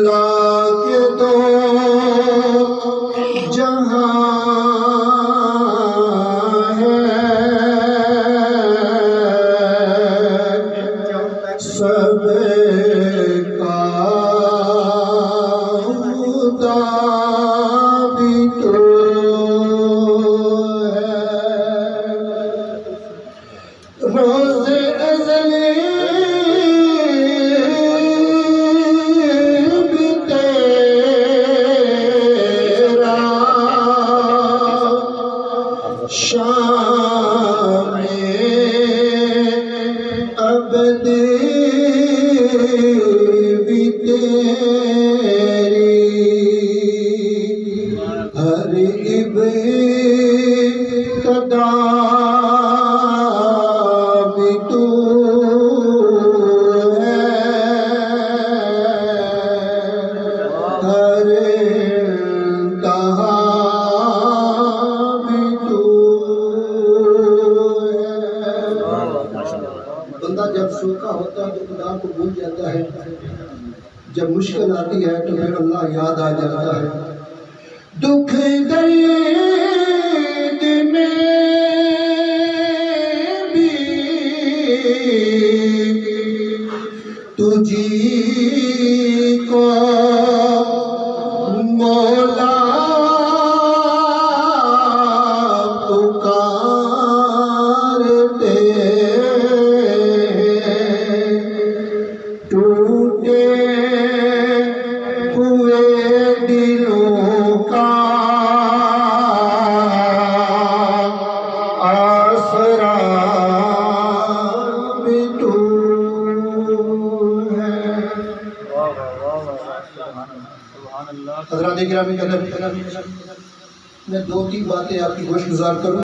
اللہ کے دو جہاں سب کا خدا بھی تو ہے روز ازلی بھی تیرا شام ابدی بھی تیری ہر ابتدا بھی تو ہے ہر انتہا بھی تو ہے۔ بندہ جب سوکھا ہوتا ہے تو خدا کو بھول جاتا ہے، جب مشکل آتی ہے تو پھر اللہ یاد آ جاتا ہے۔ دکھ درد میں بھی تجھی کو مولا پکارتے ٹوٹے ہوئے دلوں کا آسرا بھی تو ہے۔ حضرات گرامی، میں دو تین باتیں آپ کی گوش گزار کروں۔